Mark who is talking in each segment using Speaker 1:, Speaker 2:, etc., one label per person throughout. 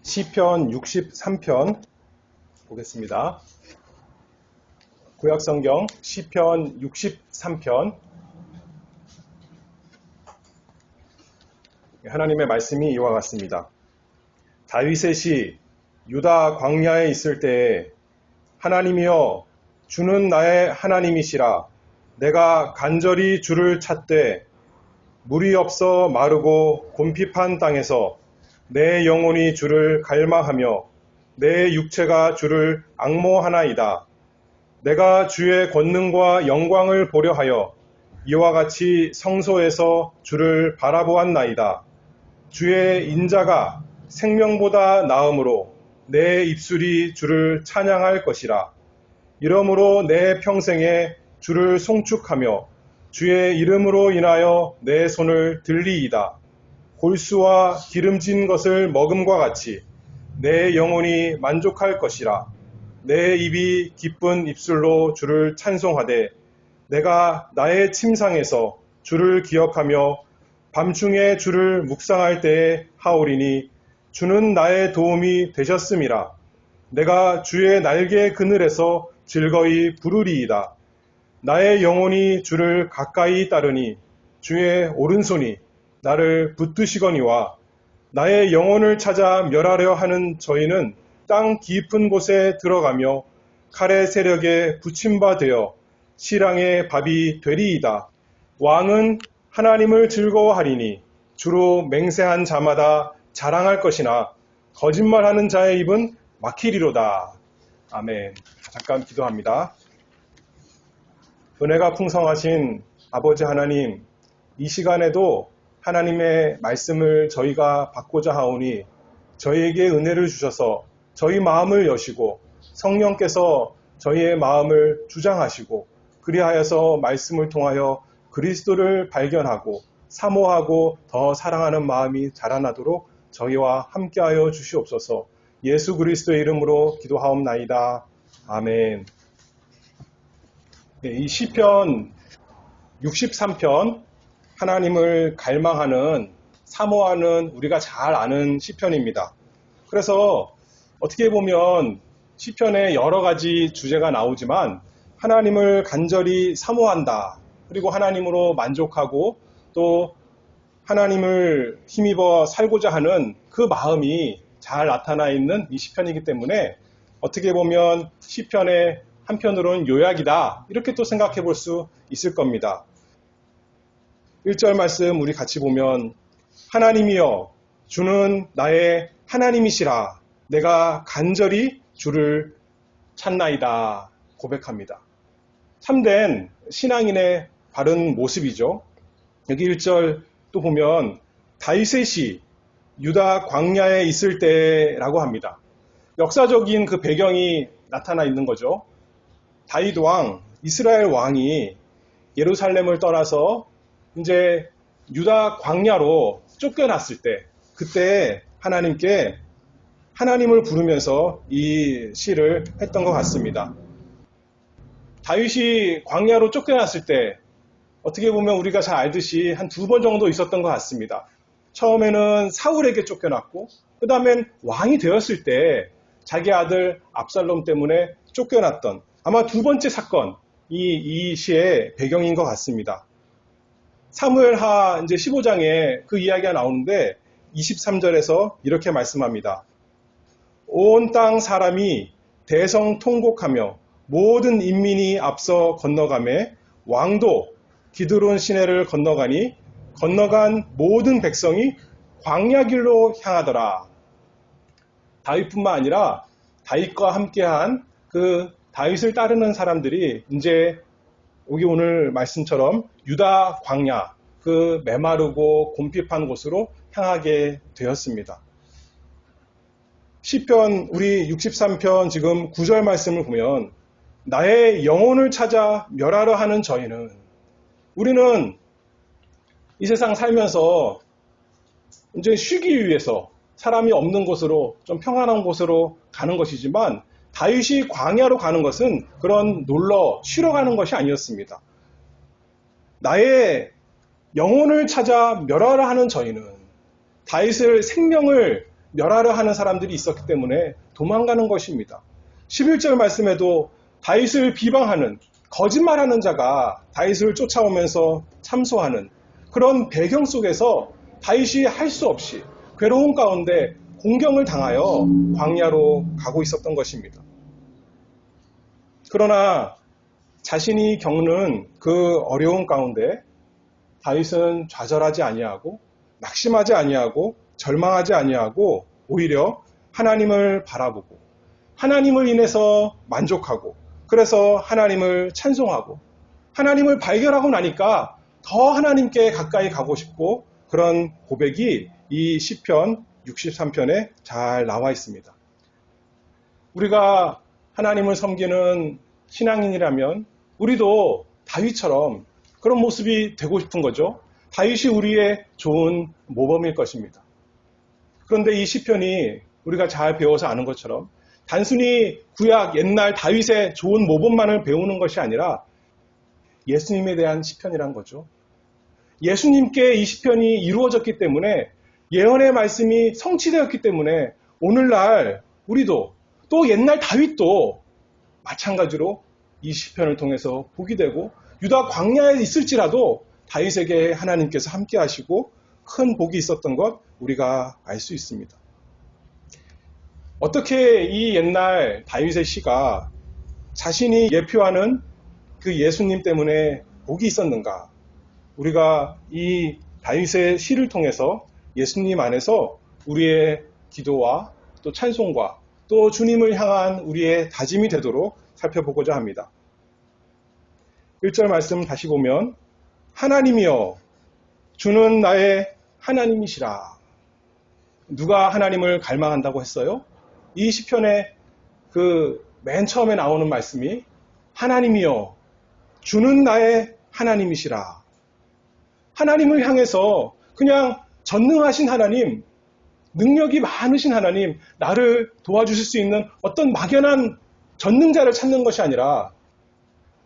Speaker 1: 시편 63편 보겠습니다. 구약성경 시편 63편 하나님의 말씀이 이와 같습니다. 다윗의 시 유다 광야에 있을 때에 하나님이여 주는 나의 하나님이시라 내가 간절히 주를 찾되 물이 없어 마르고 곰핍한 땅에서 내 영혼이 주를 갈망하며 내 육체가 주를 앙모하나이다. 내가 주의 권능과 영광을 보려 하여 이와 같이 성소에서 주를 바라보았나이다. 주의 인자가 생명보다 나음으로 내 입술이 주를 찬양할 것이라. 이러므로 내 평생에 주를 송축하며 주의 이름으로 인하여 내 손을 들리이다. 골수와 기름진 것을 먹음과 같이 내 영혼이 만족할 것이라. 내 입이 기쁜 입술로 주를 찬송하되 내가 나의 침상에서 주를 기억하며 밤중에 주를 묵상할 때에 하오리니 주는 나의 도움이 되셨음이라. 내가 주의 날개 그늘에서 즐거이 부르리이다. 나의 영혼이 주를 가까이 따르니 주의 오른손이 나를 붙드시거니와 나의 영혼을 찾아 멸하려 하는 저희는 땅 깊은 곳에 들어가며 칼의 세력에 붙임바 되어 실랑의 밥이 되리이다. 왕은 하나님을 즐거워하리니 주로 맹세한 자마다 자랑할 것이나 거짓말하는 자의 입은 막히리로다. 아멘. 잠깐 기도합니다. 은혜가 풍성하신 아버지 하나님, 이 시간에도 하나님의 말씀을 저희가 받고자 하오니 저희에게 은혜를 주셔서 저희 마음을 여시고 성령께서 저희의 마음을 주장하시고 그리하여서 말씀을 통하여 그리스도를 발견하고 사모하고 더 사랑하는 마음이 자라나도록 저희와 함께하여 주시옵소서. 예수 그리스도의 이름으로 기도하옵나이다. 아멘. 이 시편 63편 하나님을 갈망하는, 사모하는 우리가 잘 아는 시편입니다. 그래서 어떻게 보면 시편에 여러 가지 주제가 나오지만 하나님을 간절히 사모한다. 그리고 하나님으로 만족하고 또 하나님을 힘입어 살고자 하는 그 마음이 잘 나타나 있는 이 시편이기 때문에 어떻게 보면 시편의 한편으로는 요약이다. 이렇게 또 생각해 볼 수 있을 겁니다. 1절 말씀 우리 같이 보면 하나님이여 주는 나의 하나님이시라 내가 간절히 주를 찾나이다 고백합니다. 참된 신앙인의 바른 모습이죠. 여기 1절 또 보면 다윗의 시 유다 광야에 있을 때라고 합니다. 역사적인 그 배경이 나타나 있는 거죠. 다윗 왕, 이스라엘 왕이 예루살렘을 떠나서 이제 유다 광야로 쫓겨났을 때 그때 하나님께 하나님을 부르면서 이 시를 했던 것 같습니다. 다윗이 광야로 쫓겨났을 때 어떻게 보면 우리가 잘 알듯이 한 2번 정도 있었던 것 같습니다. 처음에는 사울에게 쫓겨났고 그 다음엔 왕이 되었을 때 자기 아들 압살롬 때문에 쫓겨났던 아마 2번째 사건 이 시의 배경인 것 같습니다. 사무엘하 이제 15장에 그 이야기가 나오는데 23절에서 이렇게 말씀합니다. 온 땅 사람이 대성통곡하며 모든 인민이 앞서 건너가매 왕도 기드론 시내를 건너가니 건너간 모든 백성이 광야길로 향하더라. 다윗뿐만 아니라 다윗과 함께한 그 다윗을 따르는 사람들이 이제 여기 오늘 말씀처럼 유다 광야, 그 메마르고 곰핍한 곳으로 향하게 되었습니다. 시편 우리 63편 지금 9절 말씀을 보면 나의 영혼을 찾아 멸하려 하는 저희는 우리는 이 세상 살면서 이제 쉬기 위해서 사람이 없는 곳으로 좀 평안한 곳으로 가는 것이지만 다윗이 광야로 가는 것은 그런 놀러 쉬러 가는 것이 아니었습니다. 나의 영혼을 찾아 멸하라 하는 저희는 다윗을 생명을 멸하려 하는 사람들이 있었기 때문에 도망가는 것입니다. 11절 말씀에도 다윗을 비방하는 거짓말하는 자가 다윗을 쫓아오면서 참소하는 그런 배경 속에서 다윗이 할 수 없이 괴로운 가운데 공경을 당하여 광야로 가고 있었던 것입니다. 그러나 자신이 겪는 그 어려운 가운데 다윗은 좌절하지 아니하고 낙심하지 아니하고 절망하지 아니하고 오히려 하나님을 바라보고 하나님을 인해서 만족하고 그래서 하나님을 찬송하고 하나님을 발견하고 나니까 더 하나님께 가까이 가고 싶고 그런 고백이 이 시편 63편에 잘 나와 있습니다. 우리가 하나님을 섬기는 신앙인이라면 우리도 다윗처럼 그런 모습이 되고 싶은 거죠. 다윗이 우리의 좋은 모범일 것입니다. 그런데 이 시편이 우리가 잘 배워서 아는 것처럼 단순히 구약 옛날 다윗의 좋은 모범만을 배우는 것이 아니라 예수님에 대한 시편이란 거죠. 예수님께 이 시편이 이루어졌기 때문에 예언의 말씀이 성취되었기 때문에 오늘날 우리도 또 옛날 다윗도 마찬가지로 이 시편을 통해서 복이 되고 유다 광야에 있을지라도 다윗에게 하나님께서 함께 하시고 큰 복이 있었던 것 우리가 알 수 있습니다. 어떻게 이 옛날 다윗의 시가 자신이 예표하는 그 예수님 때문에 복이 있었는가? 우리가 이 다윗의 시를 통해서 예수님 안에서 우리의 기도와 또 찬송과 또 주님을 향한 우리의 다짐이 되도록 살펴보고자 합니다. 1절 말씀 다시 보면 하나님이여 주는 나의 하나님이시라. 누가 하나님을 갈망한다고 했어요? 이 시편의 그 맨 처음에 나오는 말씀이 하나님이여 주는 나의 하나님이시라. 하나님을 향해서 그냥 전능하신 하나님, 능력이 많으신 하나님, 나를 도와주실 수 있는 어떤 막연한 전능자를 찾는 것이 아니라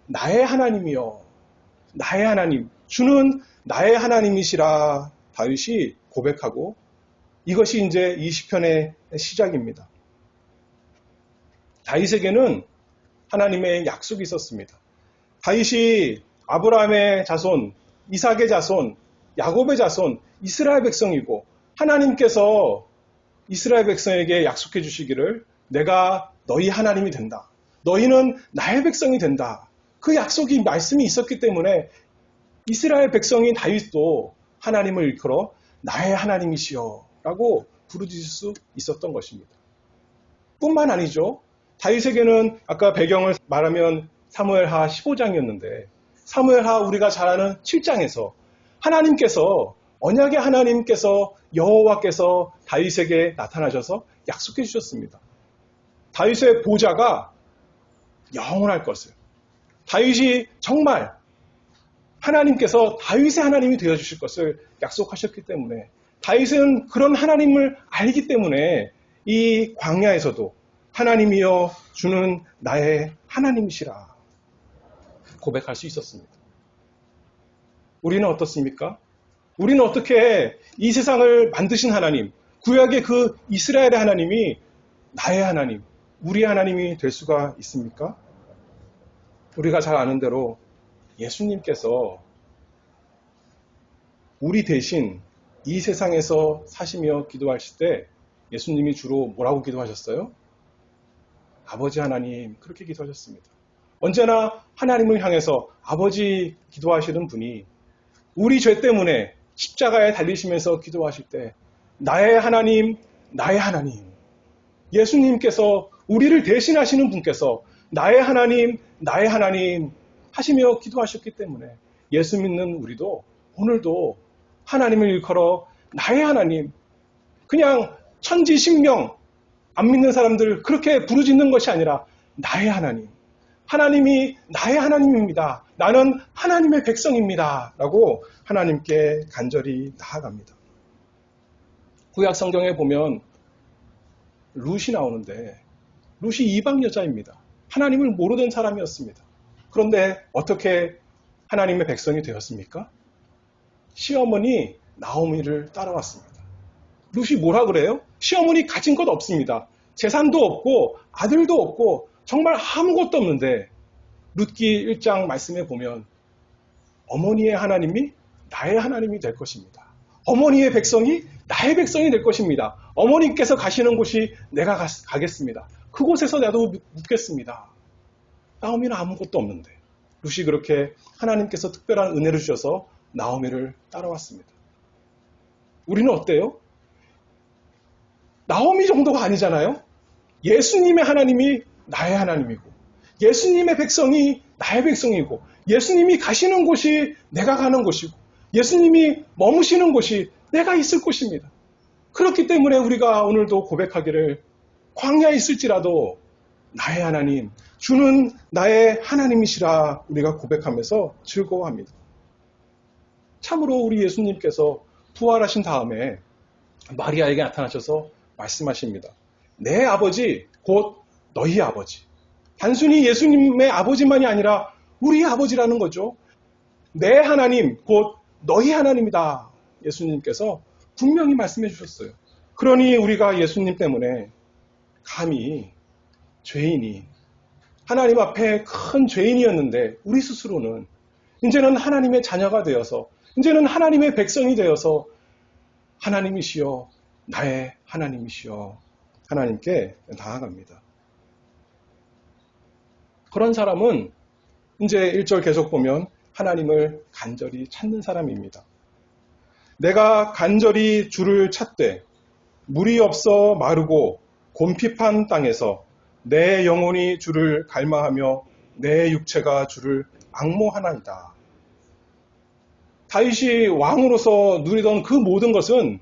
Speaker 1: 나의 하나님이여, 나의 하나님, 주는 나의 하나님이시라 다윗이 고백하고 이것이 이제 이 시편의 시작입니다. 다윗에게는 하나님의 약속이 있었습니다. 다윗이 아브라함의 자손, 이삭의 자손, 야곱의 자손, 이스라엘 백성이고 하나님께서 이스라엘 백성에게 약속해 주시기를 내가 너희 하나님이 된다. 너희는 나의 백성이 된다. 그 약속이 말씀이 있었기 때문에 이스라엘 백성인 다윗도 하나님을 일컬어 나의 하나님이시여 라고 부르짖을 수 있었던 것입니다. 뿐만 아니죠. 다윗에게는 아까 배경을 말하면 사무엘하 15장이었는데 사무엘하 우리가 잘 아는 7장에서 하나님께서 언약의 하나님께서 여호와께서 다윗에게 나타나셔서 약속해 주셨습니다. 다윗의 보좌가 영원할 것을. 다윗이 정말 하나님께서 다윗의 하나님이 되어주실 것을 약속하셨기 때문에 다윗은 그런 하나님을 알기 때문에 이 광야에서도 하나님이여 주는 나의 하나님이시라 고백할 수 있었습니다. 우리는 어떻습니까? 우리는 어떻게 이 세상을 만드신 하나님, 구약의 그 이스라엘의 하나님이 나의 하나님, 우리의 하나님이 될 수가 있습니까? 우리가 잘 아는 대로 예수님께서 우리 대신 이 세상에서 사시며 기도하실 때 예수님이 주로 뭐라고 기도하셨어요? 아버지 하나님 그렇게 기도하셨습니다. 언제나 하나님을 향해서 아버지 기도하시는 분이 우리 죄 때문에 십자가에 달리시면서 기도하실 때 나의 하나님, 나의 하나님 예수님께서 우리를 대신하시는 분께서 나의 하나님, 나의 하나님 하시며 기도하셨기 때문에 예수 믿는 우리도 오늘도 하나님을 일컬어 나의 하나님 그냥 천지신명 안 믿는 사람들 그렇게 부르짖는 것이 아니라 나의 하나님 하나님이 나의 하나님입니다. 나는 하나님의 백성입니다. 라고 하나님께 간절히 나아갑니다. 구약 성경에 보면 룻이 나오는데 룻이 이방 여자입니다. 하나님을 모르던 사람이었습니다. 그런데 어떻게 하나님의 백성이 되었습니까? 시어머니 나오미를 따라왔습니다. 룻이 뭐라 그래요? 시어머니 가진 것 없습니다. 재산도 없고 아들도 없고 정말 아무것도 없는데 룻기 1장 말씀에 보면 어머니의 하나님이 나의 하나님이 될 것입니다. 어머니의 백성이 나의 백성이 될 것입니다. 어머니께서 가시는 곳이 내가 가겠습니다. 그곳에서 나도 묵겠습니다. 나오미는 아무것도 없는데 룻이 그렇게 하나님께서 특별한 은혜를 주셔서 나오미를 따라왔습니다. 우리는 어때요? 나오미 정도가 아니잖아요. 예수님의 하나님이 나의 하나님이고 예수님의 백성이 나의 백성이고 예수님이 가시는 곳이 내가 가는 곳이고 예수님이 머무시는 곳이 내가 있을 곳입니다. 그렇기 때문에 우리가 오늘도 고백하기를 광야에 있을지라도 나의 하나님, 주는 나의 하나님이시라 우리가 고백하면서 즐거워합니다. 참으로 우리 예수님께서 부활하신 다음에 마리아에게 나타나셔서 말씀하십니다. 내 아버지 곧 너희 아버지. 단순히 예수님의 아버지만이 아니라 우리 아버지라는 거죠. 내 하나님 곧 너희 하나님이다. 예수님께서 분명히 말씀해 주셨어요. 그러니 우리가 예수님 때문에 감히 죄인이 하나님 앞에 큰 죄인이었는데 우리 스스로는 이제는 하나님의 자녀가 되어서 이제는 하나님의 백성이 되어서 하나님이시여 나의 하나님이시여 하나님께 나아갑니다. 그런 사람은 이제 1절 계속 보면 하나님을 간절히 찾는 사람입니다. 내가 간절히 주를 찾되 물이 없어 마르고 곰핍한 땅에서 내 영혼이 주를 갈망하며 내 육체가 주를 앙모하나이다. 다윗이 왕으로서 누리던 그 모든 것은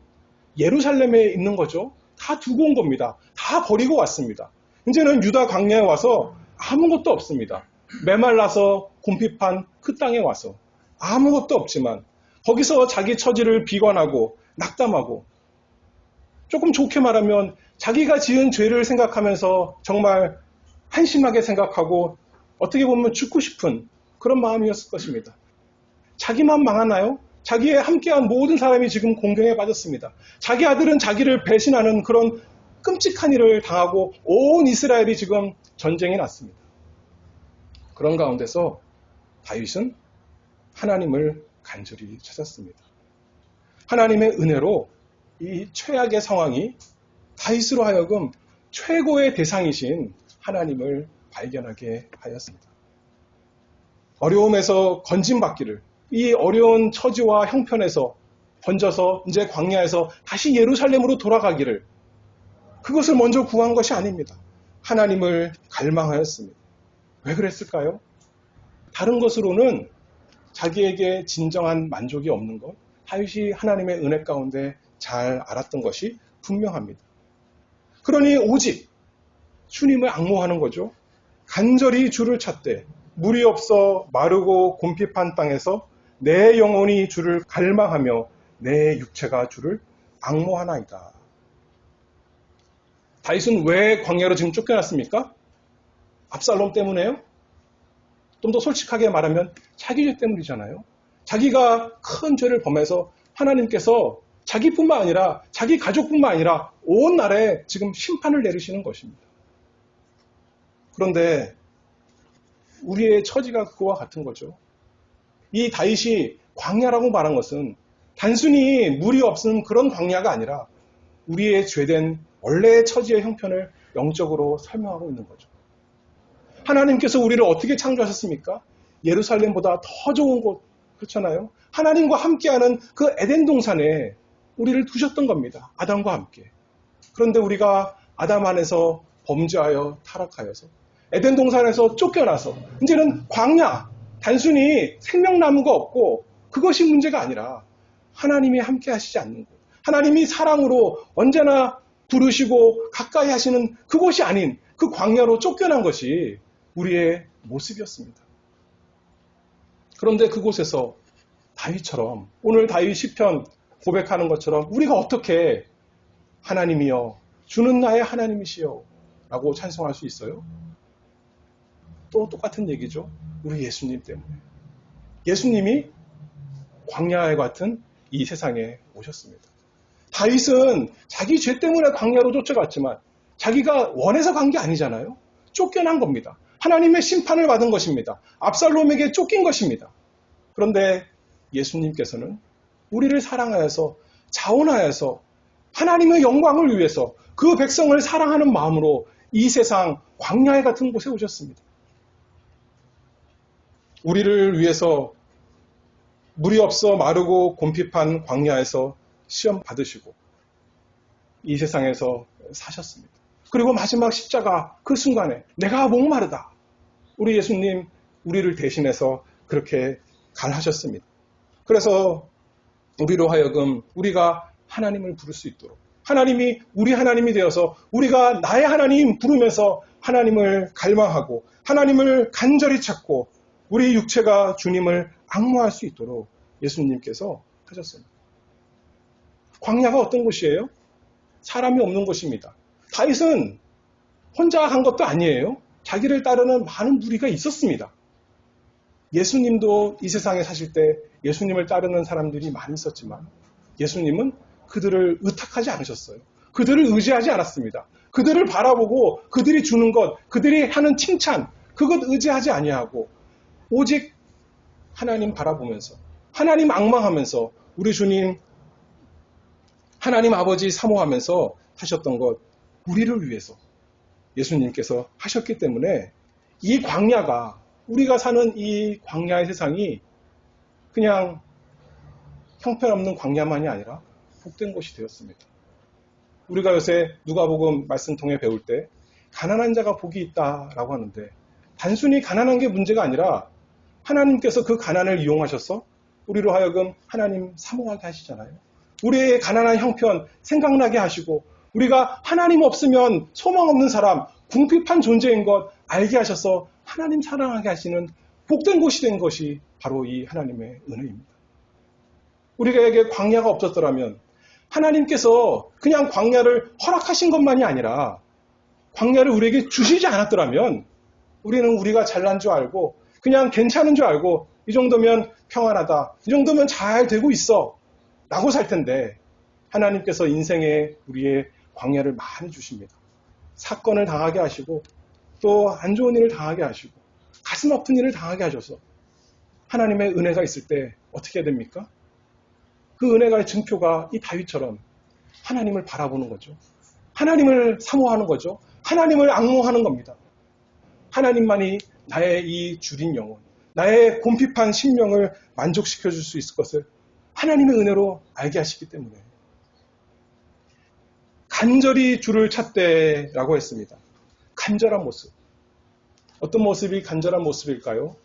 Speaker 1: 예루살렘에 있는 거죠. 다 두고 온 겁니다. 다 버리고 왔습니다. 이제는 유다 광야에 와서 아무것도 없습니다. 메말라서 곰핍한 그 땅에 와서 아무것도 없지만 거기서 자기 처지를 비관하고 낙담하고 조금 좋게 말하면 자기가 지은 죄를 생각하면서 정말 한심하게 생각하고 어떻게 보면 죽고 싶은 그런 마음이었을 것입니다. 자기만 망하나요? 자기의 함께한 모든 사람이 지금 공경에 빠졌습니다. 자기 아들은 자기를 배신하는 그런 끔찍한 일을 당하고 온 이스라엘이 지금 전쟁이 났습니다. 그런 가운데서 다윗은 하나님을 간절히 찾았습니다. 하나님의 은혜로 이 최악의 상황이 다윗으로 하여금 최고의 대상이신 하나님을 발견하게 하였습니다. 어려움에서 건짐받기를 이 어려운 처지와 형편에서 번져서 이제 광야에서 다시 예루살렘으로 돌아가기를 그것을 먼저 구한 것이 아닙니다. 하나님을 갈망하였습니다. 왜 그랬을까요? 다른 것으로는 자기에게 진정한 만족이 없는 것, 다윗이 하나님의 은혜 가운데 잘 알았던 것이 분명합니다. 그러니 오직 주님을 앙모하는 거죠. 간절히 주를 찾되 물이 없어 마르고 곰핍한 땅에서 내 영혼이 주를 갈망하며 내 육체가 주를 앙모하나이다. 다윗은 왜 광야로 지금 쫓겨났습니까? 압살롬 때문에요? 좀 더 솔직하게 말하면 자기 죄 때문이잖아요. 자기가 큰 죄를 범해서 하나님께서 자기뿐만 아니라 자기 가족뿐만 아니라 온 나라에 지금 심판을 내리시는 것입니다. 그런데 우리의 처지가 그와 같은 거죠. 이 다윗이 광야라고 말한 것은 단순히 물이 없는 그런 광야가 아니라 우리의 죄된 원래의 처지의 형편을 영적으로 설명하고 있는 거죠. 하나님께서 우리를 어떻게 창조하셨습니까? 예루살렘보다 더 좋은 곳, 그렇잖아요. 하나님과 함께하는 그 에덴 동산에 우리를 두셨던 겁니다. 아담과 함께. 그런데 우리가 아담 안에서 범죄하여 타락하여서 에덴 동산에서 쫓겨나서 이제는 광야, 단순히 생명나무가 없고 그것이 문제가 아니라 하나님이 함께 하시지 않는 곳, 하나님이 사랑으로 언제나 부르시고 가까이 하시는 그곳이 아닌 그 광야로 쫓겨난 것이 우리의 모습이었습니다. 그런데 그곳에서 다윗처럼 오늘 다윗 시편 고백하는 것처럼 우리가 어떻게 하나님이여 주는 나의 하나님이시여 라고 찬송할 수 있어요? 또 똑같은 얘기죠. 우리 예수님 때문에. 예수님이 광야와 같은 이 세상에 오셨습니다. 다윗은 자기 죄 때문에 광야로 쫓아갔지만 자기가 원해서 간 게 아니잖아요. 쫓겨난 겁니다. 하나님의 심판을 받은 것입니다. 압살롬에게 쫓긴 것입니다. 그런데 예수님께서는 우리를 사랑하여서 자원하여서 하나님의 영광을 위해서 그 백성을 사랑하는 마음으로 이 세상 광야에 같은 곳에 오셨습니다. 우리를 위해서 물이 없어 마르고 곰핍한 광야에서 시험 받으시고 이 세상에서 사셨습니다. 그리고 마지막 십자가 그 순간에 내가 목마르다. 우리 예수님 우리를 대신해서 그렇게 갈하셨습니다. 그래서 우리로 하여금 우리가 하나님을 부를 수 있도록 하나님이 우리 하나님이 되어서 우리가 나의 하나님 부르면서 하나님을 갈망하고 하나님을 간절히 찾고 우리 육체가 주님을 앙모할 수 있도록 예수님께서 하셨습니다. 광야가 어떤 곳이에요? 사람이 없는 곳입니다. 다윗은 혼자 간 것도 아니에요. 자기를 따르는 많은 무리가 있었습니다. 예수님도 이 세상에 사실 때 예수님을 따르는 사람들이 많이 있었지만 예수님은 그들을 의탁하지 않으셨어요. 그들을 의지하지 않았습니다. 그들을 바라보고 그들이 주는 것, 그들이 하는 칭찬, 그것 의지하지 아니하고 오직 하나님 바라보면서 하나님 앙망하면서 우리 주님 하나님 아버지 사모하면서 하셨던 것 우리를 위해서 예수님께서 하셨기 때문에 이 광야가 우리가 사는 이 광야의 세상이 그냥 형편없는 광야만이 아니라 복된 곳이 되었습니다. 우리가 요새 누가복음 말씀 통해 배울 때 가난한 자가 복이 있다라고 하는데 단순히 가난한 게 문제가 아니라 하나님께서 그 가난을 이용하셔서 우리로 하여금 하나님 사모하게 하시잖아요. 우리의 가난한 형편 생각나게 하시고 우리가 하나님 없으면 소망 없는 사람, 궁핍한 존재인 것 알게 하셔서 하나님 사랑하게 하시는 복된 곳이 된 것이 바로 이 하나님의 은혜입니다. 우리에게 광야가 없었더라면 하나님께서 그냥 광야를 허락하신 것만이 아니라 광야를 우리에게 주시지 않았더라면 우리는 우리가 잘난 줄 알고 그냥 괜찮은 줄 알고 이 정도면 평안하다, 이 정도면 잘 되고 있어 라고 살 텐데 하나님께서 인생에 우리의 광야를 많이 주십니다. 사건을 당하게 하시고 또 안 좋은 일을 당하게 하시고 가슴 아픈 일을 당하게 하셔서 하나님의 은혜가 있을 때 어떻게 해야 됩니까? 그 은혜가의 증표가 이 다윗처럼 하나님을 바라보는 거죠. 하나님을 사모하는 거죠. 하나님을 앙모하는 겁니다. 하나님만이 나의 이 줄인 영혼, 나의 곰핍한 심령을 만족시켜 줄 수 있을 것을 하나님의 은혜로 알게 하시기 때문에 간절히 주를 찾되라고 했습니다. 간절한 모습. 어떤 모습이 간절한 모습일까요?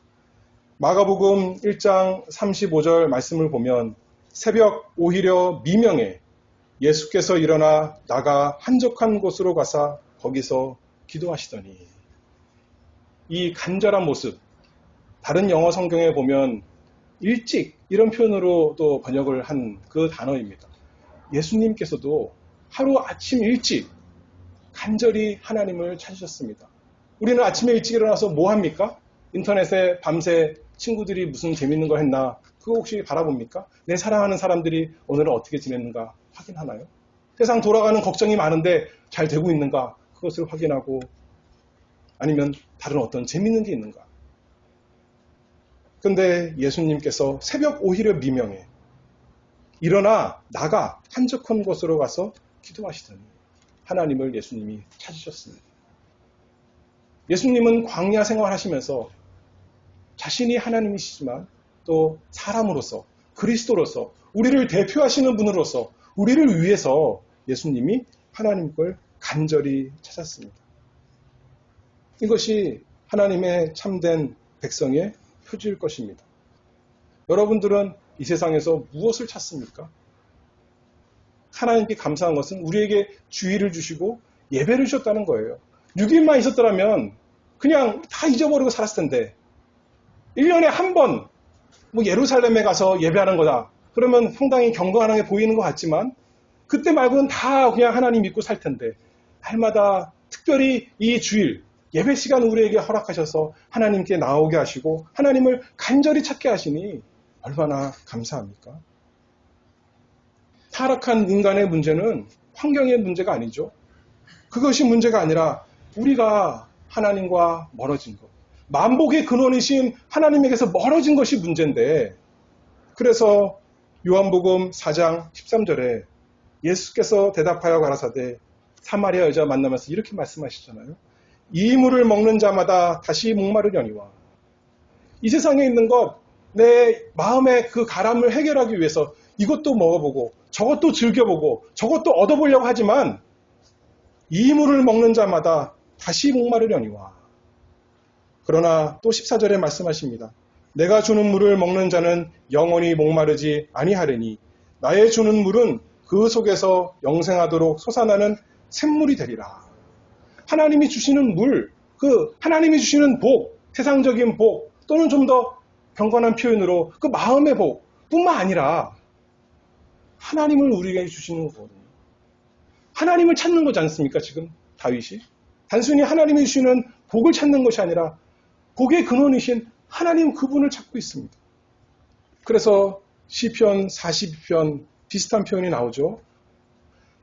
Speaker 1: 마가복음 1장 35절 말씀을 보면 새벽 오히려 미명에 예수께서 일어나 나가 한적한 곳으로 가사 거기서 기도하시더니 이 간절한 모습 다른 영어 성경에 보면 일찍 이런 표현으로 또 번역을 한 그 단어입니다. 예수님께서도 하루 아침 일찍 간절히 하나님을 찾으셨습니다. 우리는 아침에 일찍 일어나서 뭐 합니까? 인터넷에 밤새 친구들이 무슨 재밌는 걸 했나 그거 혹시 바라봅니까? 내 사랑하는 사람들이 오늘은 어떻게 지냈는가 확인하나요? 세상 돌아가는 걱정이 많은데 잘 되고 있는가 그것을 확인하고 아니면 다른 어떤 재밌는 게 있는가? 그런데 예수님께서 새벽 오히려 미명에 일어나 나가 한적한 곳으로 가서 기도하시더니 하나님을 예수님이 찾으셨습니다. 예수님은 광야 생활하시면서 자신이 하나님이시지만 또 사람으로서 그리스도로서 우리를 대표하시는 분으로서 우리를 위해서 예수님이 하나님 걸 간절히 찾았습니다. 이것이 하나님의 참된 백성의 표지일 것입니다. 여러분들은 이 세상에서 무엇을 찾습니까? 하나님께 감사한 것은 우리에게 주의를 주시고 예배를 주셨다는 거예요. 6일만 있었더라면 그냥 다 잊어버리고 살았을 텐데 1년에 한 번 예루살렘에 가서 예배하는 거다. 그러면 상당히 경건하게 보이는 것 같지만 그때 말고는 다 그냥 하나님 믿고 살 텐데 날마다 특별히 이 주일 예배 시간 우리에게 허락하셔서 하나님께 나오게 하시고 하나님을 간절히 찾게 하시니 얼마나 감사합니까? 타락한 인간의 문제는 환경의 문제가 아니죠. 그것이 문제가 아니라 우리가 하나님과 멀어진 것. 만복의 근원이신 하나님에게서 멀어진 것이 문제인데, 그래서 요한복음 4장 13절에 예수께서 대답하여 가라사대 사마리아 여자 만나면서 이렇게 말씀하시잖아요. 이 물을 먹는 자마다 다시 목마르려니와. 이 세상에 있는 것, 내 마음의 그 가람을 해결하기 위해서 이것도 먹어보고 저것도 즐겨보고 저것도 얻어보려고 하지만 이 물을 먹는 자마다 다시 목마르려니와. 그러나 또 14절에 말씀하십니다. 내가 주는 물을 먹는 자는 영원히 목마르지 아니하리니 나의 주는 물은 그 속에서 영생하도록 솟아나는 샘물이 되리라. 하나님이 주시는 물, 그 하나님이 주시는 복, 세상적인 복, 또는 좀 더 경건한 표현으로 그 마음의 복 뿐만 아니라 하나님을 우리에게 주시는 거거든요. 하나님을 찾는 거지 않습니까? 지금 다윗이 단순히 하나님이 주시는 복을 찾는 것이 아니라 복의 근원이신 하나님 그분을 찾고 있습니다. 그래서 시편 42편 비슷한 표현이 나오죠.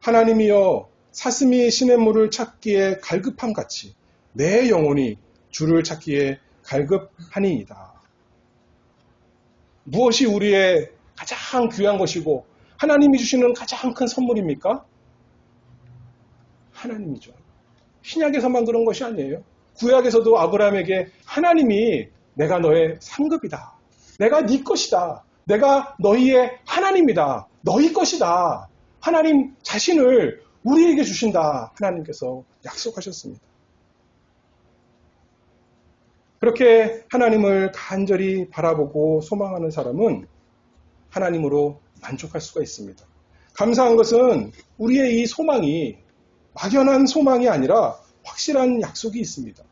Speaker 1: 하나님이여 사슴이 시냇물을 찾기에 갈급함 같이 내 영혼이 주를 찾기에 갈급하니이다. 무엇이 우리의 가장 귀한 것이고 하나님이 주시는 가장 큰 선물입니까? 하나님이죠. 신약에서만 그런 것이 아니에요. 구약에서도 아브라함에게 하나님이 내가 너의 상급이다. 내가 네 것이다. 내가 너희의 하나님이다. 너희 것이다. 하나님 자신을 우리에게 주신다. 하나님께서 약속하셨습니다. 그렇게 하나님을 간절히 바라보고 소망하는 사람은 하나님으로 만족할 수가 있습니다. 감사한 것은 우리의 이 소망이 막연한 소망이 아니라 확실한 약속이 있습니다.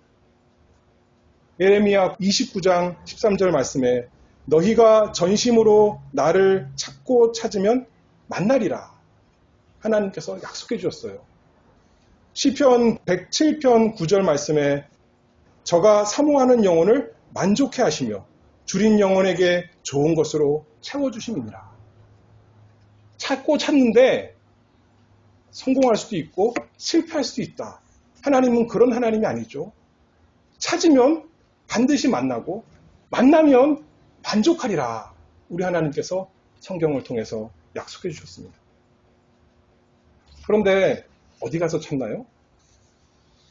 Speaker 1: 예레미야 29장 13절 말씀에 너희가 전심으로 나를 찾고 찾으면 만나리라. 하나님께서 약속해 주셨어요. 시편 107편 9절 말씀에 저가 사모하는 영혼을 만족해 하시며 줄인 영혼에게 좋은 것으로 채워주심이니라. 찾고 찾는데 성공할 수도 있고 실패할 수도 있다. 하나님은 그런 하나님이 아니죠. 찾으면 반드시 만나고 만나면 만족하리라. 우리 하나님께서 성경을 통해서 약속해 주셨습니다. 그런데 어디 가서 찾나요?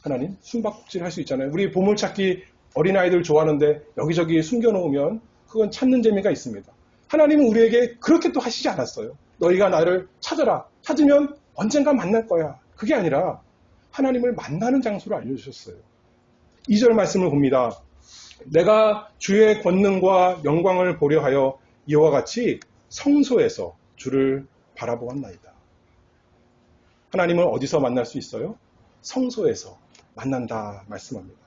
Speaker 1: 하나님 숨바꼭질 할 수 있잖아요. 우리 보물찾기 어린아이들 좋아하는데 여기저기 숨겨놓으면 그건 찾는 재미가 있습니다. 하나님은 우리에게 그렇게 또 하시지 않았어요. 너희가 나를 찾아라. 찾으면 언젠가 만날 거야. 그게 아니라 하나님을 만나는 장소를 알려주셨어요. 2절 말씀을 봅니다. 내가 주의 권능과 영광을 보려 하여 이와 같이 성소에서 주를 바라보았나이다. 하나님을 어디서 만날 수 있어요? 성소에서 만난다 말씀합니다.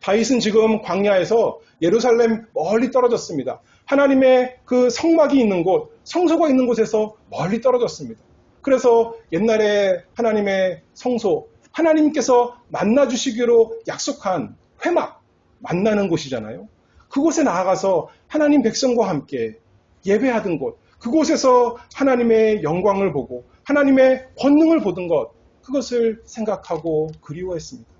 Speaker 1: 다윗은 지금 광야에서 예루살렘 멀리 떨어졌습니다. 하나님의 그 성막이 있는 곳, 성소가 있는 곳에서 멀리 떨어졌습니다. 그래서 옛날에 하나님의 성소, 하나님께서 만나주시기로 약속한 회막, 만나는 곳이잖아요. 그곳에 나아가서 하나님 백성과 함께 예배하던 곳, 그곳에서 하나님의 영광을 보고 하나님의 권능을 보던 것, 그것을 생각하고 그리워했습니다.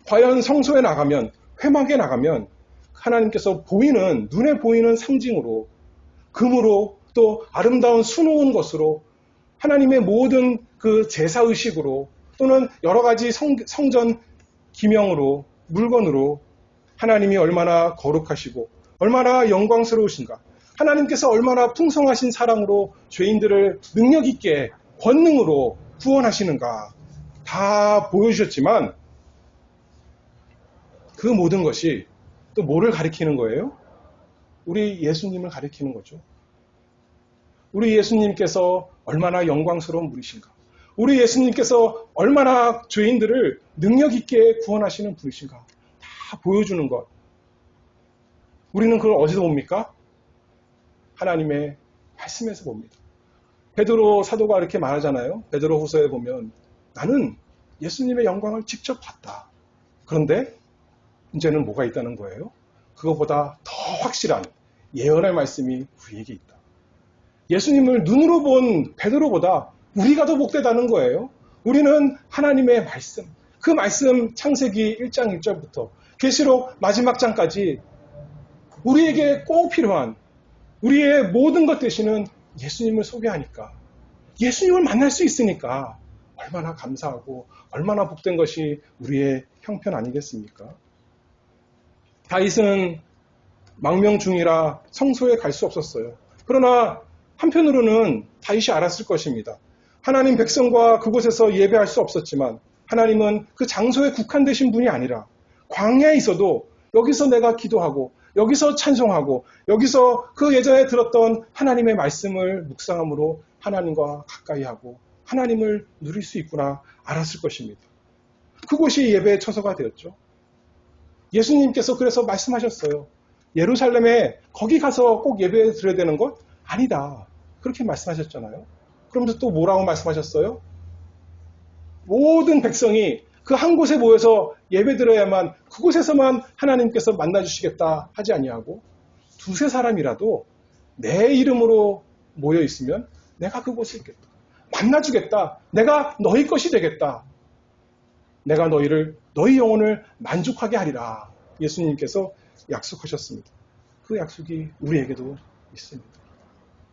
Speaker 1: 과연 성소에 나가면, 회막에 나가면 하나님께서 보이는, 눈에 보이는 상징으로, 금으로, 또 아름다운 수놓은 것으로, 하나님의 모든 그 제사의식으로, 또는 여러 가지 성전 기명으로, 물건으로 하나님이 얼마나 거룩하시고 얼마나 영광스러우신가, 하나님께서 얼마나 풍성하신 사랑으로 죄인들을 능력 있게 권능으로 구원하시는가 다 보여주셨지만 그 모든 것이 또 뭐를 가리키는 거예요? 우리 예수님을 가리키는 거죠. 우리 예수님께서 얼마나 영광스러운 분이신가, 우리 예수님께서 얼마나 죄인들을 능력 있게 구원하시는 분이신가 다 보여주는 것. 우리는 그걸 어디서 봅니까? 하나님의 말씀에서 봅니다. 베드로 사도가 이렇게 말하잖아요. 베드로 후서에 보면 나는 예수님의 영광을 직접 봤다. 그런데 이제는 뭐가 있다는 거예요? 그것보다 더 확실한 예언의 말씀이 우리에게 있다. 예수님을 눈으로 본 베드로보다 우리가 더 복되다는 거예요. 우리는 하나님의 말씀, 그 말씀 창세기 1장 1절부터 계시록 마지막 장까지 우리에게 꼭 필요한 우리의 모든 것 되시는 예수님을 소개하니까, 예수님을 만날 수 있으니까 얼마나 감사하고 얼마나 복된 것이 우리의 형편 아니겠습니까? 다윗은 망명 중이라 성소에 갈 수 없었어요. 그러나 한편으로는 다윗이 알았을 것입니다. 하나님 백성과 그곳에서 예배할 수 없었지만 하나님은 그 장소에 국한되신 분이 아니라 광야에 있어도 여기서 내가 기도하고 여기서 찬송하고 여기서 그 예전에 들었던 하나님의 말씀을 묵상함으로 하나님과 가까이 하고 하나님을 누릴 수 있구나 알았을 것입니다. 그곳이 예배의 처소가 되었죠. 예수님께서 그래서 말씀하셨어요. 예루살렘에 거기 가서 꼭 예배 드려야 되는 것? 아니다. 그렇게 말씀하셨잖아요. 그러면서 또 뭐라고 말씀하셨어요? 모든 백성이 그 한 곳에 모여서 예배 드려야만 그곳에서만 하나님께서 만나주시겠다 하지 아니하고 두세 사람이라도 내 이름으로 모여 있으면 내가 그곳에 있겠다. 만나주겠다. 내가 너희 것이 되겠다. 내가 너희 영혼을 만족하게 하리라. 예수님께서 약속하셨습니다. 그 약속이 우리에게도 있습니다.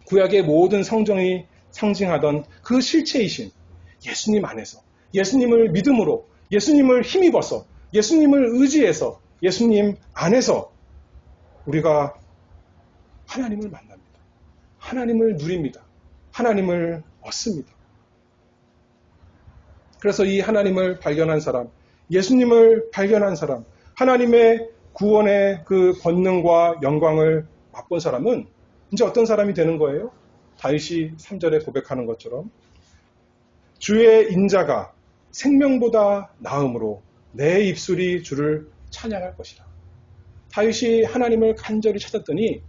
Speaker 1: 구약의 모든 성경이 상징하던 그 실체이신 예수님 안에서, 예수님을 믿음으로, 예수님을 힘입어서, 예수님을 의지해서, 예수님 안에서 우리가 하나님을 만납니다. 하나님을 누립니다. 하나님을 얻습니다. 그래서 이 하나님을 발견한 사람, 예수님을 발견한 사람, 하나님의 구원의 그 권능과 영광을 맛본 사람은 이제 어떤 사람이 되는 거예요? 다윗이 3절에 고백하는 것처럼 주의 인자가 생명보다 나음으로 내 입술이 주를 찬양할 것이라. 다윗이 하나님을 간절히 찾았더니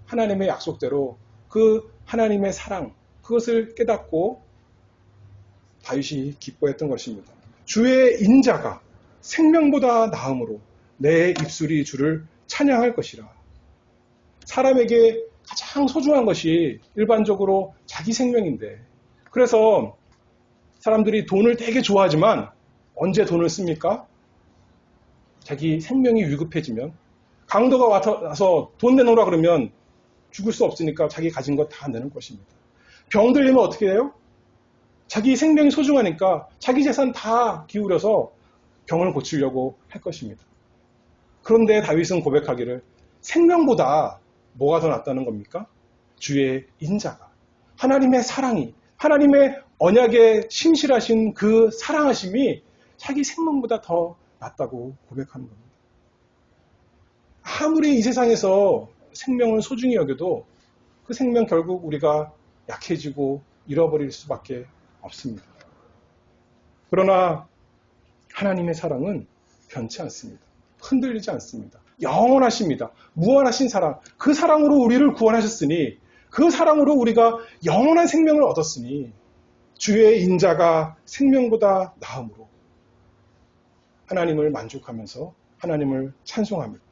Speaker 1: 하나님의 약속대로 그 하나님의 사랑, 그것을 깨닫고 다윗이 기뻐했던 것입니다. 주의 인자가 생명보다 나음으로 내 입술이 주를 찬양할 것이라. 사람에게 가장 소중한 것이 일반적으로 자기 생명인데, 그래서 사람들이 돈을 되게 좋아하지만 언제 돈을 씁니까? 자기 생명이 위급해지면, 강도가 와서 돈 내놓으라 그러면 죽을 수 없으니까 자기 가진 거 다 내는 것입니다. 병 들리면 어떻게 해요? 자기 생명이 소중하니까 자기 재산 다 기울여서 병을 고치려고 할 것입니다. 그런데 다윗은 고백하기를 생명보다 뭐가 더 낫다는 겁니까? 주의 인자가, 하나님의 사랑이, 하나님의 언약에 신실하신 그 사랑하심이 자기 생명보다 더 낫다고 고백하는 겁니다. 아무리 이 세상에서 생명을 소중히 여겨도 그 생명 결국 우리가 약해지고 잃어버릴 수밖에 없습니다. 그러나 하나님의 사랑은 변치 않습니다. 흔들리지 않습니다. 영원하십니다. 무한하신 사랑, 그 사랑으로 우리를 구원하셨으니, 그 사랑으로 우리가 영원한 생명을 얻었으니 주의 인자가 생명보다 나음으로 하나님을 만족하면서 하나님을 찬송합니다.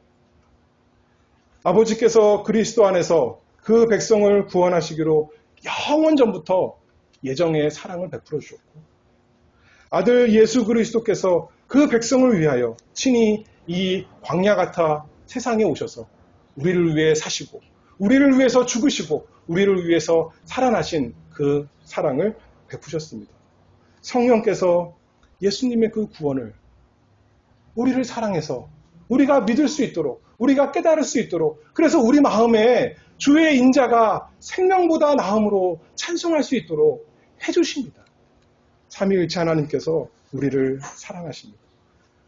Speaker 1: 아버지께서 그리스도 안에서 그 백성을 구원하시기로 영원 전부터 예정의 사랑을 베풀어 주셨고, 아들 예수 그리스도께서 그 백성을 위하여 친히 이 광야 같아 세상에 오셔서 우리를 위해 사시고, 우리를 위해서 죽으시고, 우리를 위해서 살아나신 그 사랑을 베푸셨습니다. 성령께서 예수님의 그 구원을 우리를 사랑해서 우리가 믿을 수 있도록, 우리가 깨달을 수 있도록, 그래서 우리 마음에 주의 인자가 생명보다 나음으로 찬송할 수 있도록 해주십니다. 삼위일체 하나님께서 우리를 사랑하십니다.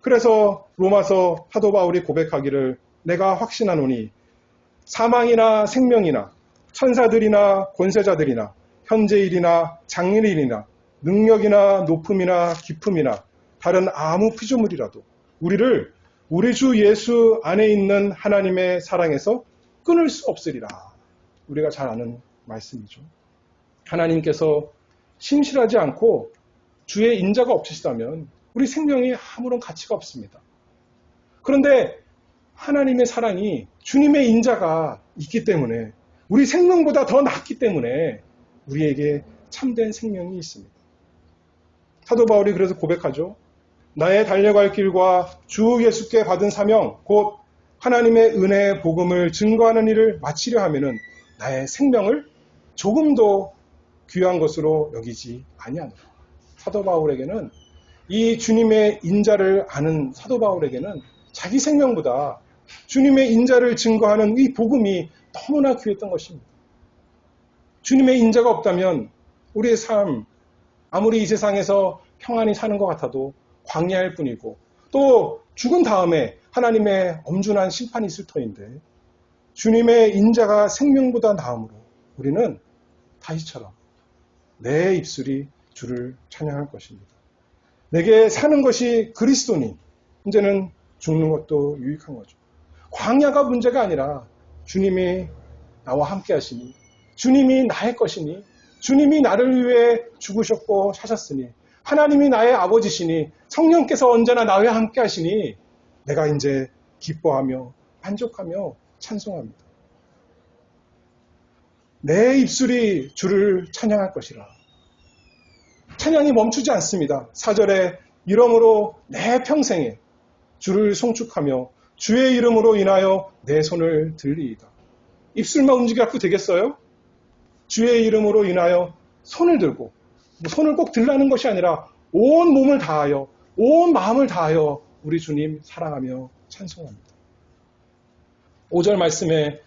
Speaker 1: 그래서 로마서 사도 바울이 고백하기를 내가 확신하노니 사망이나 생명이나 천사들이나 권세자들이나 현재일이나 장래일이나 능력이나 높음이나 깊음이나 다른 아무 피조물이라도 우리를 우리 주 예수 안에 있는 하나님의 사랑에서 끊을 수 없으리라. 우리가 잘 아는 말씀이죠. 하나님께서 신실하지 않고 주의 인자가 없으시다면 우리 생명이 아무런 가치가 없습니다. 그런데 하나님의 사랑이, 주님의 인자가 있기 때문에 우리 생명보다 더 낫기 때문에 우리에게 참된 생명이 있습니다. 사도 바울이 그래서 고백하죠. 나의 달려갈 길과 주 예수께 받은 사명, 곧 하나님의 은혜의 복음을 증거하는 일을 마치려 하면은 나의 생명을 조금도 귀한 것으로 여기지 아니하노라. 사도 바울에게는 이 주님의 인자를 아는 사도 바울에게는 자기 생명보다 주님의 인자를 증거하는 이 복음이 너무나 귀했던 것입니다. 주님의 인자가 없다면 우리의 삶, 아무리 이 세상에서 평안히 사는 것 같아도 광야일 뿐이고 또 죽은 다음에 하나님의 엄중한 심판이 있을 터인데 주님의 인자가 생명보다 나음으로 우리는 다시처럼 내 입술이 주를 찬양할 것입니다. 내게 사는 것이 그리스도니 이제는 죽는 것도 유익한 거죠. 광야가 문제가 아니라 주님이 나와 함께 하시니 주님이 나의 것이니 주님이 나를 위해 죽으셨고 사셨으니 하나님이 나의 아버지시니 성령께서 언제나 나와 함께 하시니 내가 이제 기뻐하며 만족하며 찬송합니다. 내 입술이 주를 찬양할 것이라. 찬양이 멈추지 않습니다. 4절에 이러므로 내 평생에 주를 송축하며 주의 이름으로 인하여 내 손을 들리이다. 입술만 움직여갖고 되겠어요? 주의 이름으로 인하여 손을 들고 손을 꼭 들라는 것이 아니라 온 몸을 다하여 온 마음을 다하여 우리 주님 사랑하며 찬송합니다. 5절 말씀에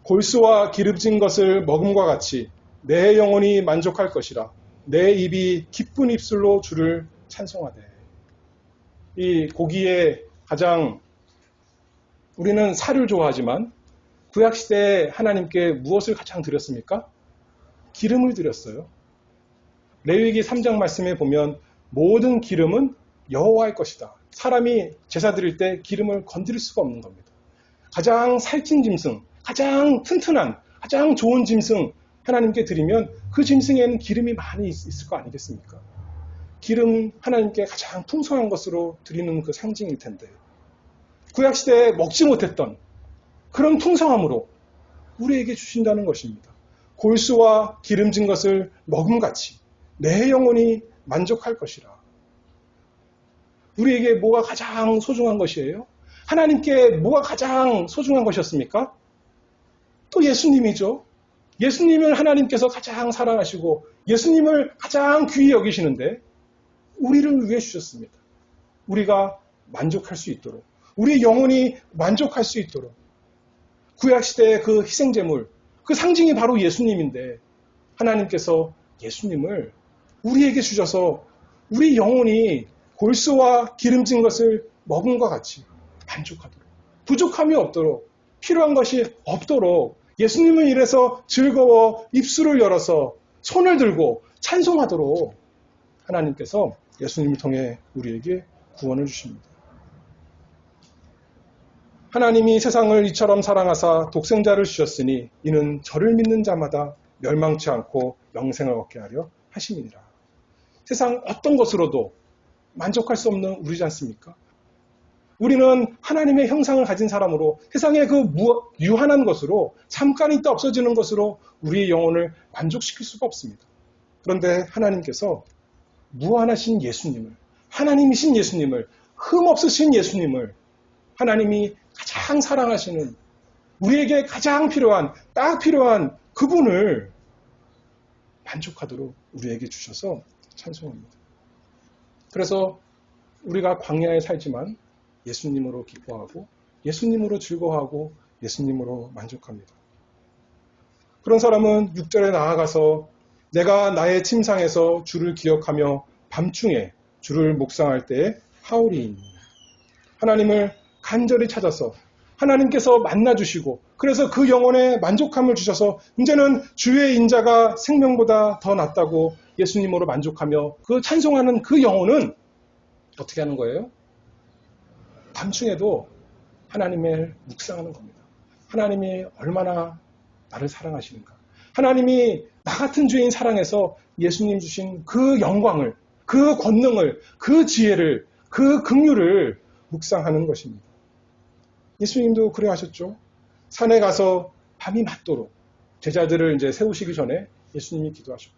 Speaker 1: 골수와 기름진 것을 먹음과 같이 내 영혼이 만족할 것이라. 내 입이 기쁜 입술로 주를 찬송하되. 이 고기에 가장 우리는 살을 좋아하지만 구약시대에 하나님께 무엇을 가장 드렸습니까? 기름을 드렸어요. 레위기 3장 말씀에 보면 모든 기름은 여호와의 것이다. 사람이 제사 드릴 때 기름을 건드릴 수가 없는 겁니다. 가장 살찐 짐승, 가장 튼튼한, 가장 좋은 짐승 하나님께 드리면 그 짐승에는 기름이 많이 있을 거 아니겠습니까? 기름 하나님께 가장 풍성한 것으로 드리는 그 상징일 텐데 구약시대에 먹지 못했던 그런 풍성함으로 우리에게 주신다는 것입니다. 골수와 기름진 것을 먹음같이 내 영혼이 만족할 것이라. 우리에게 뭐가 가장 소중한 것이에요? 하나님께 뭐가 가장 소중한 것이었습니까? 또 예수님이죠. 예수님을 하나님께서 가장 사랑하시고 예수님을 가장 귀히 여기시는데 우리를 위해 주셨습니다. 우리가 만족할 수 있도록 우리 영혼이 만족할 수 있도록 구약시대의 그 희생제물 그 상징이 바로 예수님인데 하나님께서 예수님을 우리에게 주셔서 우리 영혼이 골수와 기름진 것을 먹음과 같이 만족하도록 부족함이 없도록 필요한 것이 없도록 예수님을 이래서 즐거워 입술을 열어서 손을 들고 찬송하도록 하나님께서 예수님을 통해 우리에게 구원을 주십니다. 하나님이 세상을 이처럼 사랑하사 독생자를 주셨으니 이는 저를 믿는 자마다 멸망치 않고 영생을 얻게 하려 하심이니라. 세상 어떤 것으로도 만족할 수 없는 우리지 않습니까? 우리는 하나님의 형상을 가진 사람으로 세상의 그 유한한 것으로 잠깐 있다 없어지는 것으로 우리의 영혼을 만족시킬 수가 없습니다. 그런데 하나님께서 무한하신 예수님을 하나님이신 예수님을 흠없으신 예수님을 하나님이 가장 사랑하시는 우리에게 가장 필요한 딱 필요한 그분을 만족하도록 우리에게 주셔서 찬송합니다. 그래서 우리가 광야에 살지만 예수님으로 기뻐하고 예수님으로 즐거워하고 예수님으로 만족합니다. 그런 사람은 6절에 나아가서 내가 나의 침상에서 주를 기억하며 밤중에 주를 묵상할 때에 하오리이니 하나님을 간절히 찾아서 하나님께서 만나주시고 그래서 그 영혼에 만족함을 주셔서 이제는 주의 인자가 생명보다 더 낫다고 예수님으로 만족하며 그 찬송하는 그 영혼은 어떻게 하는 거예요? 밤중에도 하나님을 묵상하는 겁니다. 하나님이 얼마나 나를 사랑하시는가. 하나님이 나 같은 죄인 사랑해서 예수님 주신 그 영광을, 그 권능을, 그 지혜를, 그 긍휼을 묵상하는 것입니다. 예수님도 그래 하셨죠. 산에 가서 밤이 맞도록 제자들을 이제 세우시기 전에 예수님이 기도하셨고,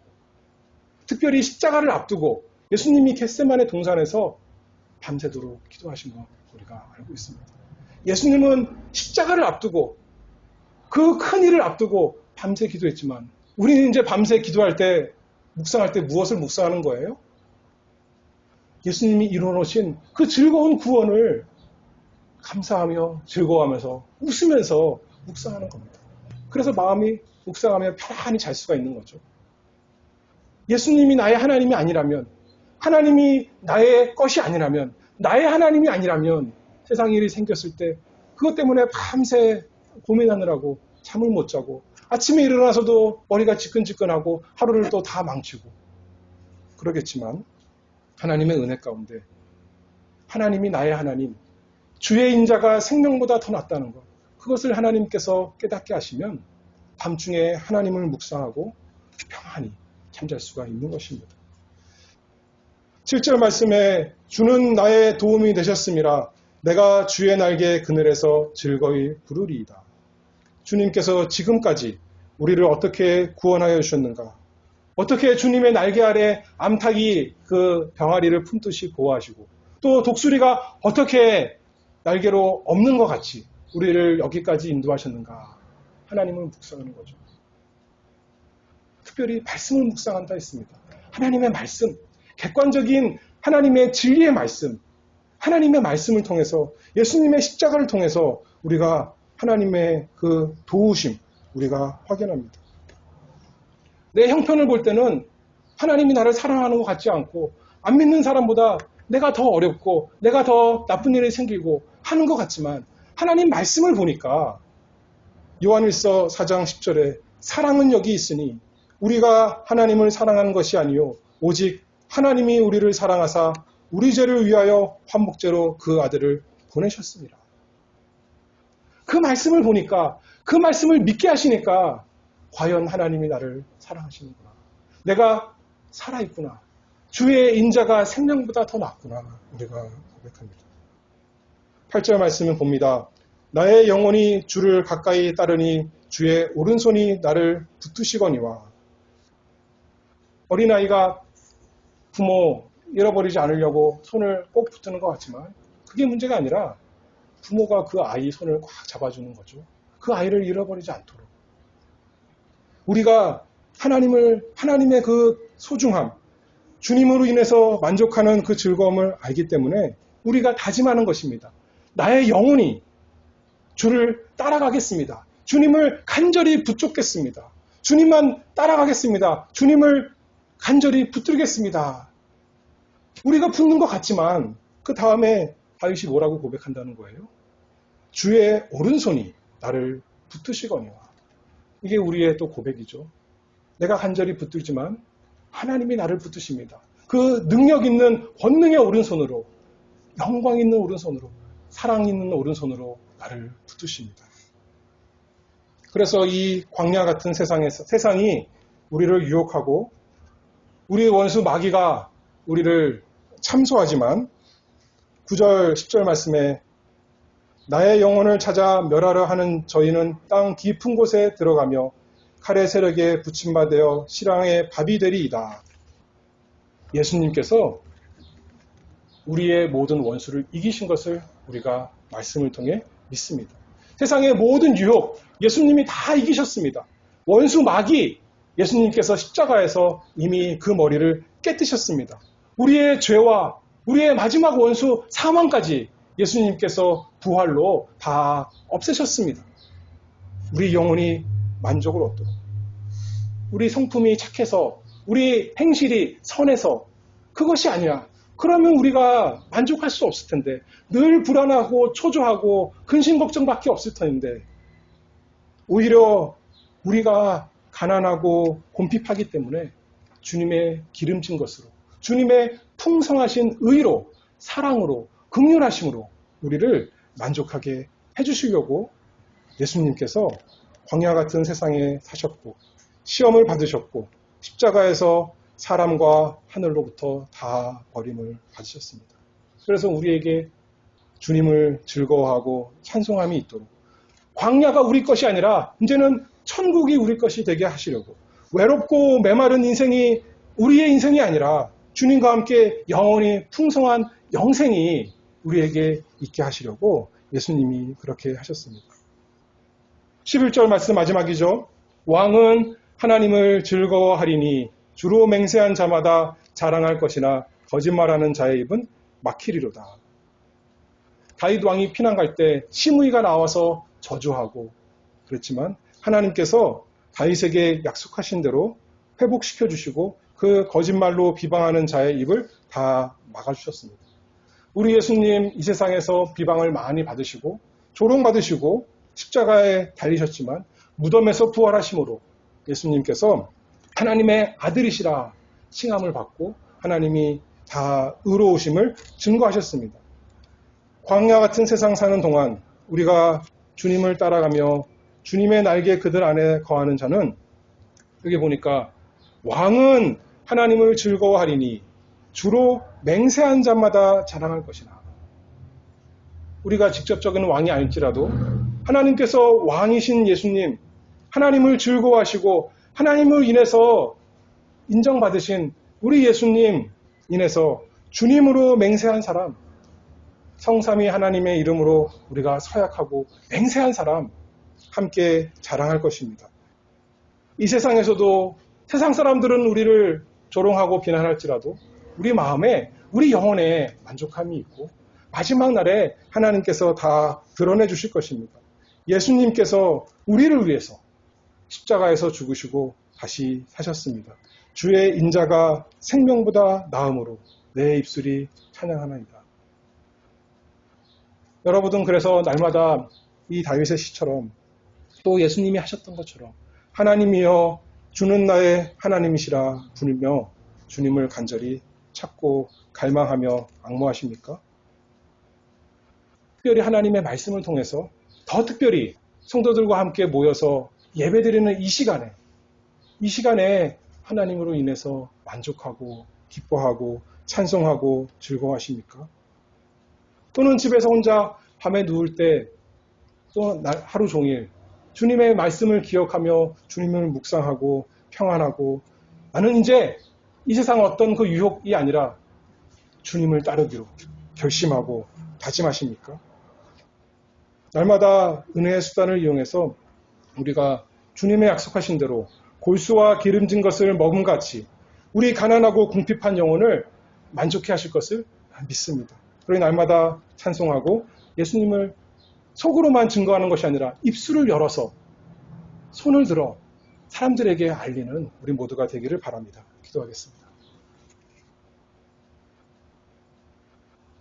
Speaker 1: 특별히 십자가를 앞두고 예수님이 겟세마네 동산에서 밤새도록 기도하신 거 우리가 알고 있습니다. 예수님은 십자가를 앞두고 그 큰 일을 앞두고 밤새 기도했지만, 우리는 이제 밤새 기도할 때, 묵상할 때 무엇을 묵상하는 거예요? 예수님이 이루어놓으신 그 즐거운 구원을 감사하며 즐거워하면서 웃으면서 묵상하는 겁니다. 그래서 마음이 묵상하며 편안히 잘 수가 있는 거죠. 예수님이 나의 하나님이 아니라면, 하나님이 나의 것이 아니라면, 나의 하나님이 아니라면 세상 일이 생겼을 때 그것 때문에 밤새 고민하느라고 잠을 못 자고 아침에 일어나서도 머리가 지끈지끈하고 하루를 또 다 망치고 그러겠지만, 하나님의 은혜 가운데 하나님이 나의 하나님, 주의 인자가 생명보다 더 낫다는 것, 그것을 하나님께서 깨닫게 하시면 밤중에 하나님을 묵상하고 평안히 잠잘 수가 있는 것입니다. 7절 말씀에 주는 나의 도움이 되셨음이라 내가 주의 날개 그늘에서 즐거이 부르리이다. 주님께서 지금까지 우리를 어떻게 구원하여 주셨는가? 어떻게 주님의 날개 아래 암탉이 그 병아리를 품듯이 보호하시고, 또 독수리가 어떻게 날개로 없는 것 같이 우리를 여기까지 인도하셨는가? 하나님을 묵상하는 거죠. 특별히 말씀을 묵상한다 했습니다. 하나님의 말씀, 객관적인 하나님의 진리의 말씀, 하나님의 말씀을 통해서, 예수님의 십자가를 통해서 우리가 하나님의 그 도우심, 우리가 확인합니다. 내 형편을 볼 때는 하나님이 나를 사랑하는 것 같지 않고, 안 믿는 사람보다 내가 더 어렵고 내가 더 나쁜 일이 생기고 하는 것 같지만, 하나님 말씀을 보니까 요한일서 4장 10절에 사랑은 여기 있으니 우리가 하나님을 사랑하는 것이 아니요 오직 하나님이 우리를 사랑하사 우리 죄를 위하여 화목제로 그 아들을 보내셨습니다. 그 말씀을 보니까, 그 말씀을 믿게 하시니까 과연 하나님이 나를 사랑하시는구나, 내가 살아있구나, 주의 인자가 생명보다 더 낫구나, 우리가 고백합니다. 8절 말씀을 봅니다. 나의 영혼이 주를 가까이 따르니 주의 오른손이 나를 붙드시거니와. 어린아이가 부모 잃어버리지 않으려고 손을 꼭 붙드는 것 같지만 그게 문제가 아니라 부모가 그 아이 손을 꽉 잡아주는 거죠. 그 아이를 잃어버리지 않도록. 우리가 하나님의 그 소중함, 주님으로 인해서 만족하는 그 즐거움을 알기 때문에 우리가 다짐하는 것입니다. 나의 영혼이 주를 따라가겠습니다. 주님을 간절히 붙잡겠습니다. 주님만 따라가겠습니다. 주님을 간절히 붙들겠습니다. 우리가 붙는 것 같지만 그 다음에 다윗이 뭐라고 고백한다는 거예요? 주의 오른손이 나를 붙드시거니와. 이게 우리의 또 고백이죠. 내가 간절히 붙들지만 하나님이 나를 붙드십니다. 그 능력 있는 권능의 오른손으로, 영광 있는 오른손으로, 사랑 있는 오른손으로 나를 붙드십니다. 그래서 이 광야 같은 세상이 우리를 유혹하고 우리의 원수 마귀가 우리를 참소하지만 9절 10절 말씀에 나의 영혼을 찾아 멸하려 하는 저희는 땅 깊은 곳에 들어가며 칼의 세력에 붙임받아 실황의 밥이 되리이다. 예수님께서 우리의 모든 원수를 이기신 것을 우리가 말씀을 통해 믿습니다. 세상의 모든 유혹 예수님이 다 이기셨습니다. 원수 마귀 예수님께서 십자가에서 이미 그 머리를 깨뜨셨습니다. 우리의 죄와 우리의 마지막 원수 사망까지 예수님께서 부활로 다 없애셨습니다. 우리 영혼이 만족을 얻도록, 우리 성품이 착해서, 우리 행실이 선해서 그것이 아니라, 그러면 우리가 만족할 수 없을 텐데, 늘 불안하고 초조하고 근심 걱정밖에 없을 텐데, 오히려 우리가 가난하고 곰핍하기 때문에 주님의 기름진 것으로, 주님의 풍성하신 의로, 사랑으로, 긍휼하심으로 우리를 만족하게 해주시려고 예수님께서 광야 같은 세상에 사셨고 시험을 받으셨고 십자가에서 사람과 하늘로부터 다 버림을 받으셨습니다. 그래서 우리에게 주님을 즐거워하고 찬송함이 있도록, 광야가 우리 것이 아니라 이제는 천국이 우리 것이 되게 하시려고, 외롭고 메마른 인생이 우리의 인생이 아니라 주님과 함께 영원히 풍성한 영생이 우리에게 있게 하시려고 예수님이 그렇게 하셨습니다. 11절 말씀 마지막이죠. 왕은 하나님을 즐거워하리니 주로 맹세한 자마다 자랑할 것이나 거짓말하는 자의 입은 막히리로다. 다윗 왕이 피난 갈 때 시므이가 나와서 저주하고 그랬지만 하나님께서 다윗에게 약속하신 대로 회복시켜 주시고 그 거짓말로 비방하는 자의 입을 다 막아주셨습니다. 우리 예수님 이 세상에서 비방을 많이 받으시고 조롱받으시고 십자가에 달리셨지만 무덤에서 부활하심으로 예수님께서 하나님의 아들이시라 칭함을 받고 하나님이 다 의로우심을 증거하셨습니다. 광야 같은 세상 사는 동안 우리가 주님을 따라가며 주님의 날개 그들 안에 거하는 자는 여기 보니까 왕은 하나님을 즐거워하리니 주로 맹세한 자마다 자랑할 것이나, 우리가 직접적인 왕이 아닐지라도 하나님께서 왕이신 예수님, 하나님을 즐거워하시고 하나님을 인해서 인정받으신 우리 예수님 인해서 주님으로 맹세한 사람, 성삼위 하나님의 이름으로 우리가 서약하고 맹세한 사람 함께 자랑할 것입니다. 이 세상에서도 세상 사람들은 우리를 조롱하고 비난할지라도 우리 마음에, 우리 영혼에 만족함이 있고 마지막 날에 하나님께서 다 드러내 주실 것입니다. 예수님께서 우리를 위해서 십자가에서 죽으시고 다시 사셨습니다. 주의 인자가 생명보다 나음으로 내 입술이 찬양하나이다. 여러분은 그래서 날마다 이 다윗의 시처럼 또 예수님이 하셨던 것처럼 하나님이여 주는 나의 하나님이시라 부르며 주님을 간절히 찾고 갈망하며 악모하십니까? 특별히 하나님의 말씀을 통해서 더 특별히 성도들과 함께 모여서 예배드리는 이 시간에 하나님으로 인해서 만족하고 기뻐하고 찬송하고 즐거워하십니까? 또는 집에서 혼자 밤에 누울 때 또 하루 종일 주님의 말씀을 기억하며 주님을 묵상하고 평안하고 나는 이제 이 세상 어떤 그 유혹이 아니라 주님을 따르기로 결심하고 다짐하십니까? 날마다 은혜의 수단을 이용해서 우리가 주님의 약속하신 대로 골수와 기름진 것을 먹음같이 우리 가난하고 궁핍한 영혼을 만족해 하실 것을 믿습니다. 그러니 날마다 찬송하고 예수님을 속으로만 증거하는 것이 아니라 입술을 열어서 손을 들어 사람들에게 알리는 우리 모두가 되기를 바랍니다. 기도하겠습니다.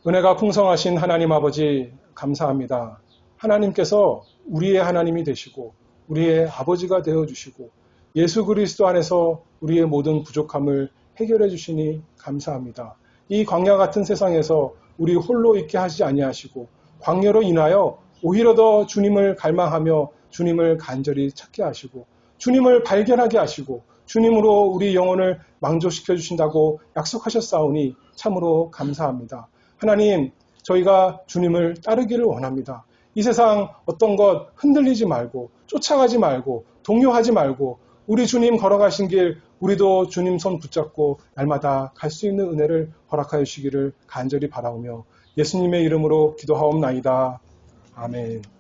Speaker 1: 은혜가 풍성하신 하나님 아버지 감사합니다. 하나님께서 우리의 하나님이 되시고 우리의 아버지가 되어주시고 예수 그리스도 안에서 우리의 모든 부족함을 해결해 주시니 감사합니다. 이 광야 같은 세상에서 우리 홀로 있게 하지 아니하시고 광야로 인하여 오히려 더 주님을 갈망하며 주님을 간절히 찾게 하시고 주님을 발견하게 하시고 주님으로 우리 영혼을 망조시켜 주신다고 약속하셨사오니 참으로 감사합니다. 하나님, 저희가 주님을 따르기를 원합니다. 이 세상 어떤 것 흔들리지 말고 쫓아가지 말고 동요하지 말고 우리 주님 걸어가신 길 우리도 주님 손 붙잡고 날마다 갈 수 있는 은혜를 허락하여 주시기를 간절히 바라오며 예수님의 이름으로 기도하옵나이다. 아멘.